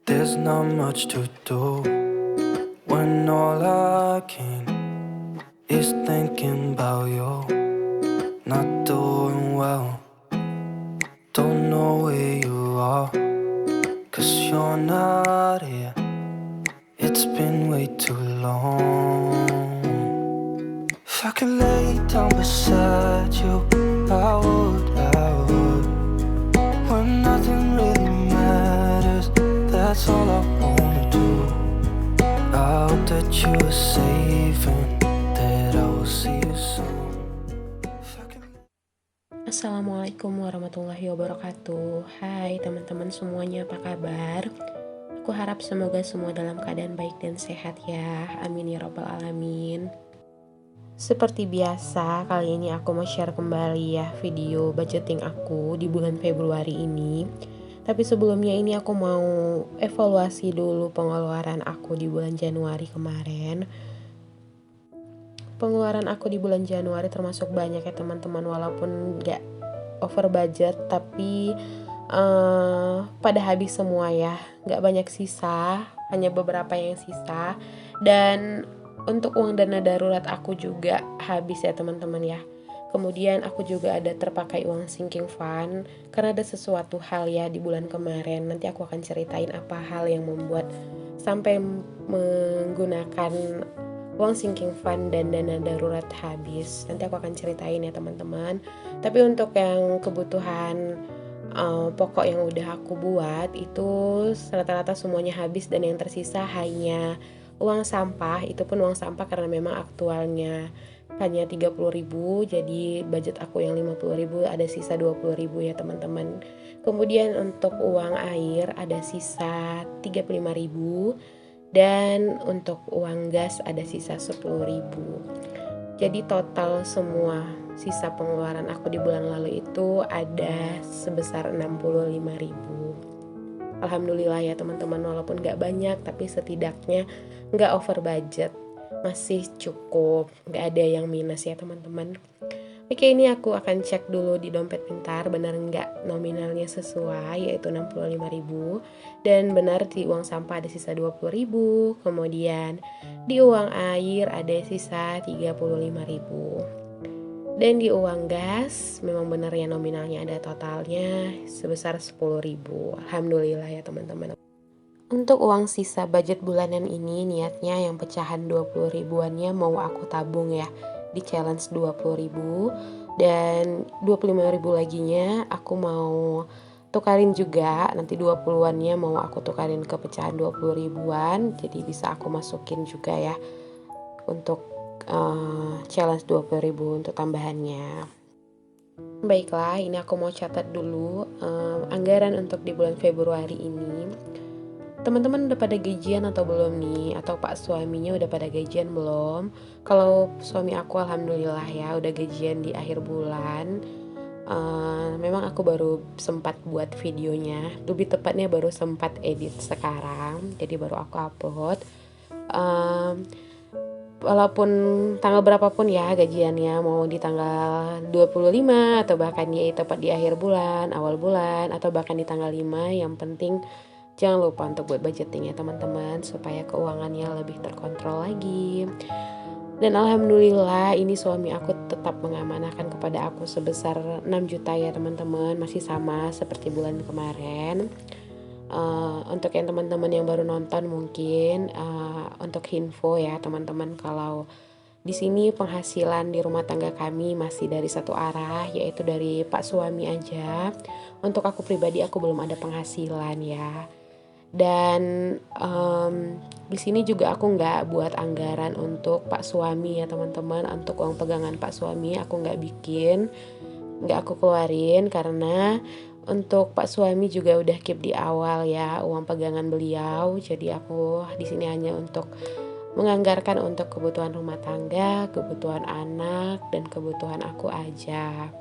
There's not much to do when all I can is thinking about you. Not doing well, don't know where you are, 'cause you're not here. It's been way too long. If I could lay down beside you, I would. When nothing really matters, that's all I wanna do. I hope that you are safe and that I will see you soon. Assalamualaikum warahmatullahi wabarakatuh. Hai teman-teman semuanya, apa kabar? Aku harap semoga semua dalam keadaan baik dan sehat ya. Amin ya robbal alamin. Seperti biasa, kali ini aku mau share kembali ya video budgeting aku di bulan Februari ini. Tapi sebelumnya ini aku mau evaluasi dulu pengeluaran aku di bulan Januari kemarin. Pengeluaran aku di bulan Januari termasuk banyak ya teman-teman, walaupun gak over budget tapi pada habis semua ya, gak banyak sisa, hanya beberapa yang sisa. Dan untuk uang dana darurat aku juga habis ya teman-teman ya. Kemudian aku juga ada terpakai uang sinking fund karena ada sesuatu hal ya di bulan kemarin. Nanti aku akan ceritain apa hal yang membuat sampai menggunakan uang sinking fund dan dana darurat habis. Nanti aku akan ceritain ya teman-teman. Tapi untuk yang kebutuhan pokok yang udah aku buat itu rata-rata semuanya habis, dan yang tersisa hanya uang sampah. Itu pun uang sampah karena memang aktualnya hanya 30.000, jadi budget aku yang 50.000, ada sisa 20.000 ya teman-teman. Kemudian untuk uang air ada sisa 35.000, dan untuk uang gas ada sisa 10.000. Jadi total semua sisa pengeluaran aku di bulan lalu itu ada sebesar 65.000. Alhamdulillah ya teman-teman, walaupun gak banyak tapi setidaknya gak over budget, masih cukup, gak ada yang minus ya teman-teman. Oke, ini aku akan cek dulu di dompet pintar benar nggak nominalnya sesuai, yaitu 65.000, dan benar di uang sampah ada sisa 20.000, kemudian di uang air ada sisa 35.000, dan di uang gas memang benar ya nominalnya ada totalnya sebesar 10.000. Alhamdulillah ya teman-teman. Untuk uang sisa budget bulanan ini niatnya yang pecahan 20 ribuannya mau aku tabung ya di challenge 20.000, dan 25.000 laginya aku mau tukarin juga, nanti 20-annya mau aku tukarin ke pecahan 20 ribuan, jadi bisa aku masukin juga ya untuk challenge 20.000 untuk tambahannya. Baiklah, ini aku mau catat dulu anggaran untuk di bulan Februari ini. Teman-teman udah pada gajian atau belum nih? Atau pak suaminya udah pada gajian belum? Kalau suami aku alhamdulillah ya udah gajian di akhir bulan. Memang aku baru sempat buat videonya, lebih tepatnya baru sempat edit sekarang, jadi baru aku upload. Walaupun tanggal berapapun ya gajiannya, mau di tanggal 25 atau bahkan ya tepat di akhir bulan, awal bulan, atau bahkan di tanggal 5, yang penting jangan lupa untuk buat budgeting ya teman-teman, supaya keuangannya lebih terkontrol lagi. Dan alhamdulillah ini suami aku tetap mengamanahkan kepada aku sebesar 6 juta ya teman-teman, masih sama seperti bulan kemarin. Untuk yang teman-teman yang baru nonton mungkin untuk info ya teman-teman, kalau di sini penghasilan di rumah tangga kami masih dari satu arah, yaitu dari pak suami aja. Untuk aku pribadi aku belum ada penghasilan ya. Dan di sini juga aku nggak buat anggaran untuk pak suami ya teman-teman. Untuk uang pegangan pak suami aku nggak bikin, nggak aku keluarin, karena untuk pak suami juga udah keep di awal ya uang pegangan beliau. Jadi aku di sini hanya untuk menganggarkan untuk kebutuhan rumah tangga, kebutuhan anak, dan kebutuhan aku aja.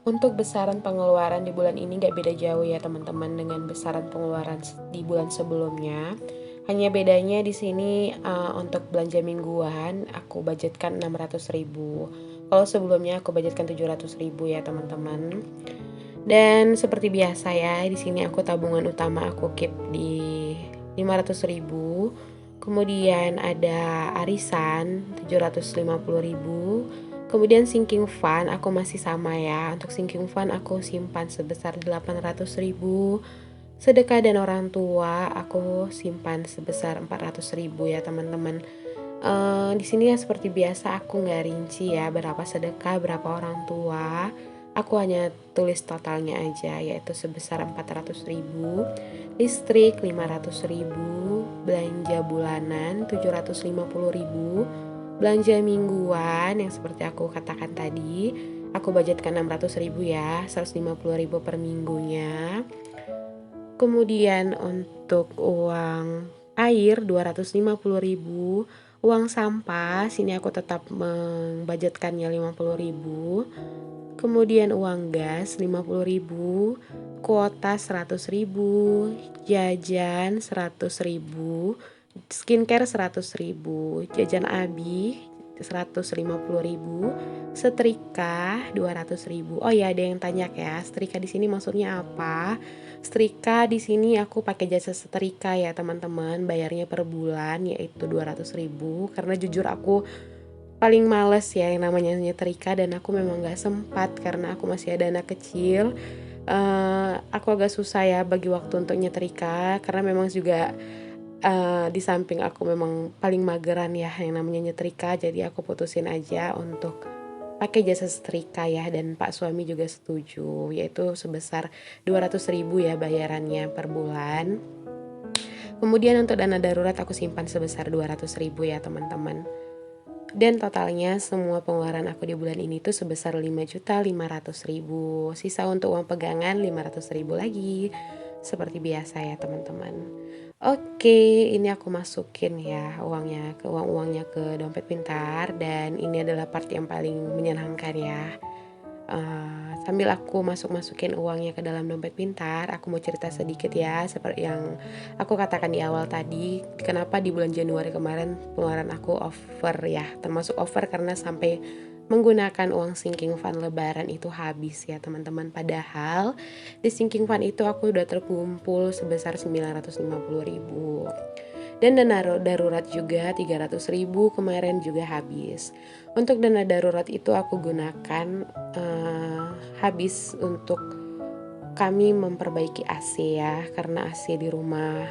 Untuk besaran pengeluaran di bulan ini gak beda jauh ya teman-teman dengan besaran pengeluaran di bulan sebelumnya. Hanya bedanya di sini untuk belanja mingguan aku budgetkan 600.000. Kalau sebelumnya aku budgetkan 700.000 ya teman-teman. Dan seperti biasa ya, di sini aku tabungan utama aku keep di 500.000. Kemudian ada arisan 750.000. Kemudian sinking fund aku masih sama ya. Untuk sinking fund aku simpan sebesar 800.000. Sedekah dan orang tua aku simpan sebesar 400.000 ya teman-teman. Di sini ya seperti biasa aku nggak rinci ya berapa sedekah, berapa orang tua. Aku hanya tulis totalnya aja, yaitu sebesar 400.000, listrik 500.000, belanja bulanan 750.000, belanja mingguan yang seperti aku katakan tadi, aku budgetkan 600.000 ya, 150.000 per minggunya. Kemudian untuk uang air 250.000, uang sampah sini aku tetap membudgetkannya 50.000. Kemudian uang gas 50.000, kuota 100.000, jajan 100.000, skincare 100.000, jajan abi 150.000, setrika 200.000. Oh ya, ada yang tanya ya, setrika di sini maksudnya apa? Setrika di sini aku pakai jasa setrika ya teman-teman, bayarnya per bulan yaitu 200.000 karena jujur aku paling males ya yang namanya nyetrika dan aku memang gak sempat karena aku masih ada anak kecil. Aku agak susah ya bagi waktu untuk nyetrika karena memang juga di samping aku memang paling mageran ya yang namanya nyetrika, jadi aku putusin aja untuk pakai jasa setrika ya, dan Pak suami juga setuju, yaitu sebesar 200.000 ya bayarannya per bulan. Kemudian untuk dana darurat aku simpan sebesar 200.000 ya teman-teman. Dan totalnya semua pengeluaran aku di bulan ini tuh sebesar 5.500.000. Sisa untuk uang pegangan 500.000 lagi. Seperti biasa ya teman-teman. Oke, ini aku masukin ya uang-uangnya ke dompet pintar, dan ini adalah part yang paling menyenangkan ya. Sambil aku masukin uangnya ke dalam dompet pintar, aku mau cerita sedikit ya, seperti yang aku katakan di awal tadi, kenapa di bulan Januari kemarin pengeluaran aku over ya, termasuk over karena sampai menggunakan uang sinking fund lebaran itu habis ya teman-teman. Padahal di sinking fund itu aku udah terkumpul sebesar 950.000. Dan dana darurat juga 300.000 kemarin juga habis. Untuk dana darurat itu aku gunakan habis untuk kami memperbaiki AC ya, karena AC di rumah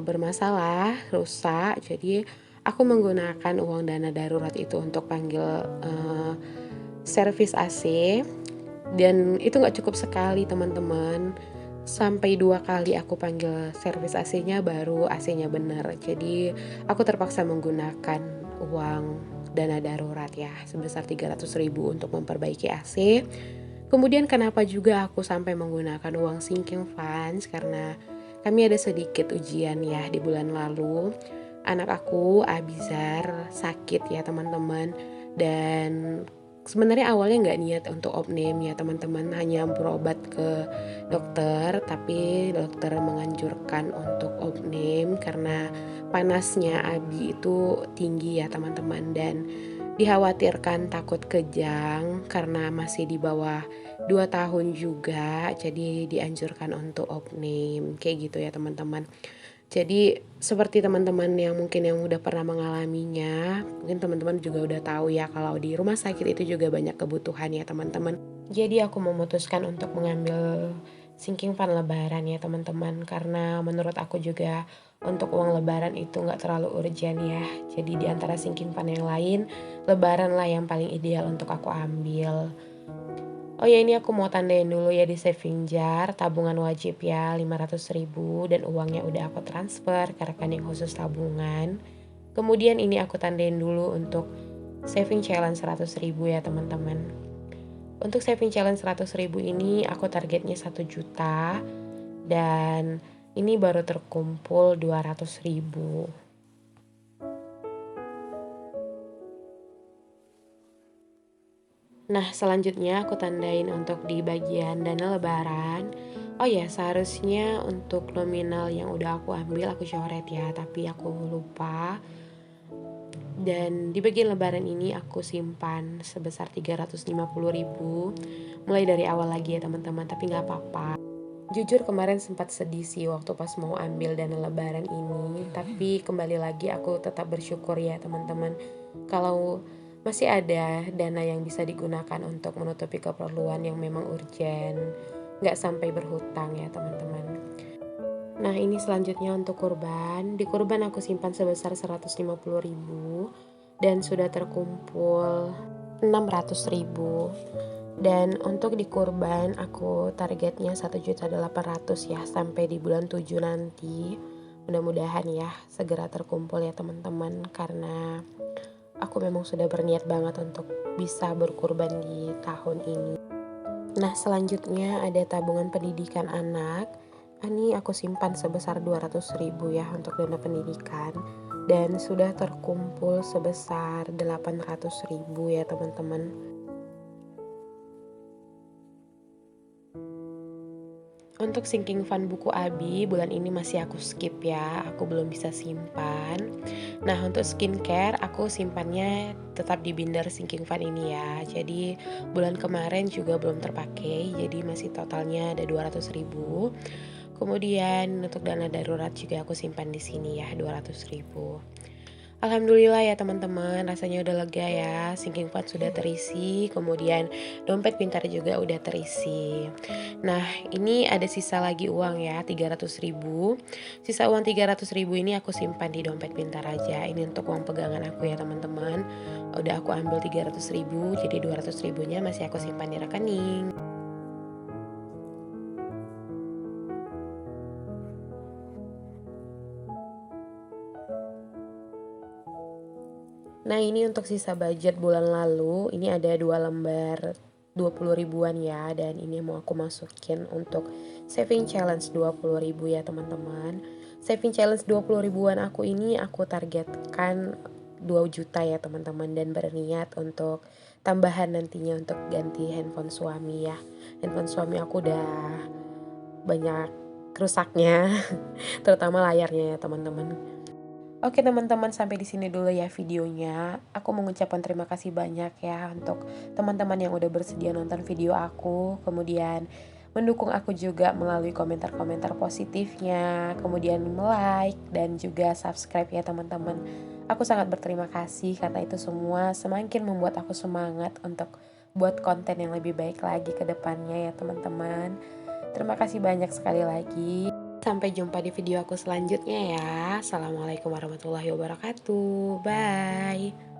bermasalah, rusak. Jadi aku menggunakan uang dana darurat itu untuk panggil servis AC, dan itu gak cukup sekali teman-teman, sampai 2 kali aku panggil servis AC-nya baru AC-nya benar. Jadi aku terpaksa menggunakan uang dana darurat ya sebesar 300.000 untuk memperbaiki AC. Kemudian kenapa juga aku sampai menggunakan uang sinking funds, karena kami ada sedikit ujian ya di bulan lalu. Anak aku Abizar sakit ya teman-teman, dan sebenarnya awalnya nggak niat untuk opname ya teman-teman, hanya berobat ke dokter, tapi dokter menganjurkan untuk opname karena panasnya Abi itu tinggi ya teman-teman, dan dikhawatirkan takut kejang karena masih di bawah 2 tahun juga, jadi dianjurkan untuk opname kayak gitu ya teman-teman. Jadi seperti teman-teman yang mungkin yang udah pernah mengalaminya, mungkin teman-teman juga udah tahu ya kalau di rumah sakit itu juga banyak kebutuhan ya teman-teman. Jadi aku memutuskan untuk mengambil sinking fund lebaran ya teman-teman, karena menurut aku juga untuk uang lebaran itu nggak terlalu urgent ya. Jadi di antara sinking fund yang lain, lebaran lah yang paling ideal untuk aku ambil. Oh ya, ini aku mau tandain dulu ya di saving jar, tabungan wajib ya 500.000, dan uangnya udah aku transfer ke rekening khusus tabungan. Kemudian ini aku tandain dulu untuk saving challenge 100.000 ya teman-teman. Untuk saving challenge 100.000 ini aku targetnya 1 juta, dan ini baru terkumpul 200.000. Nah, selanjutnya aku tandain untuk di bagian dana lebaran. Oh ya, seharusnya untuk nominal yang udah aku ambil aku coret ya, tapi aku lupa. Dan di bagian lebaran ini aku simpan sebesar 350.000. Mulai dari awal lagi ya teman-teman, tapi gak apa-apa. Jujur kemarin sempat sedih sih waktu pas mau ambil dana lebaran ini, tapi kembali lagi aku tetap bersyukur ya teman-teman. Kalau masih ada dana yang bisa digunakan untuk menutupi keperluan yang memang urgent, nggak sampai berhutang ya teman-teman. Nah ini selanjutnya untuk kurban. Di kurban aku simpan sebesar 150.000 dan sudah terkumpul 600.000. Dan untuk di kurban aku targetnya 1.800.000 ya sampai di bulan 7 nanti. Mudah-mudahan ya segera terkumpul ya teman-teman, karena aku memang sudah berniat banget untuk bisa berkurban di tahun ini. Nah selanjutnya ada tabungan pendidikan anak. Ini aku simpan sebesar 200.000 ya untuk dana pendidikan. Dan sudah terkumpul sebesar 800.000 ya teman-teman. Untuk sinking fund buku Abi bulan ini masih aku skip ya, aku belum bisa simpan. Nah untuk skincare aku simpannya tetap di binder sinking fund ini ya. Jadi bulan kemarin juga belum terpakai, jadi masih totalnya ada 200.000. Kemudian untuk dana darurat juga aku simpan di sini ya 200.000. Alhamdulillah ya teman-teman, rasanya udah lega ya, sinking fund sudah terisi, kemudian dompet pintar juga udah terisi. Nah ini ada sisa lagi uang ya 300.000. Sisa uang 300.000 ini aku simpan di dompet pintar aja. Ini untuk uang pegangan aku ya teman-teman. Udah aku ambil 300.000, jadi 200.000-nya masih aku simpan di rekening. Nah ini untuk sisa budget bulan lalu, ini ada 2 lembar 20.000-an ya, dan ini mau aku masukin untuk saving challenge 20.000 ya teman-teman. Saving challenge 20.000-an aku ini aku targetkan 2 juta ya teman-teman, dan berniat untuk tambahan nantinya untuk ganti handphone suami ya. Handphone suami aku udah banyak rusaknya, terutama layarnya ya teman-teman. Oke teman-teman, sampai di sini dulu ya videonya. Aku mengucapkan terima kasih banyak ya untuk teman-teman yang udah bersedia nonton video aku, kemudian mendukung aku juga melalui komentar-komentar positifnya, kemudian like dan juga subscribe ya teman-teman. Aku sangat berterima kasih karena itu semua semakin membuat aku semangat untuk buat konten yang lebih baik lagi ke depannya ya teman-teman. Terima kasih banyak sekali lagi. Sampai jumpa di video aku selanjutnya ya. Assalamualaikum warahmatullahi wabarakatuh. Bye.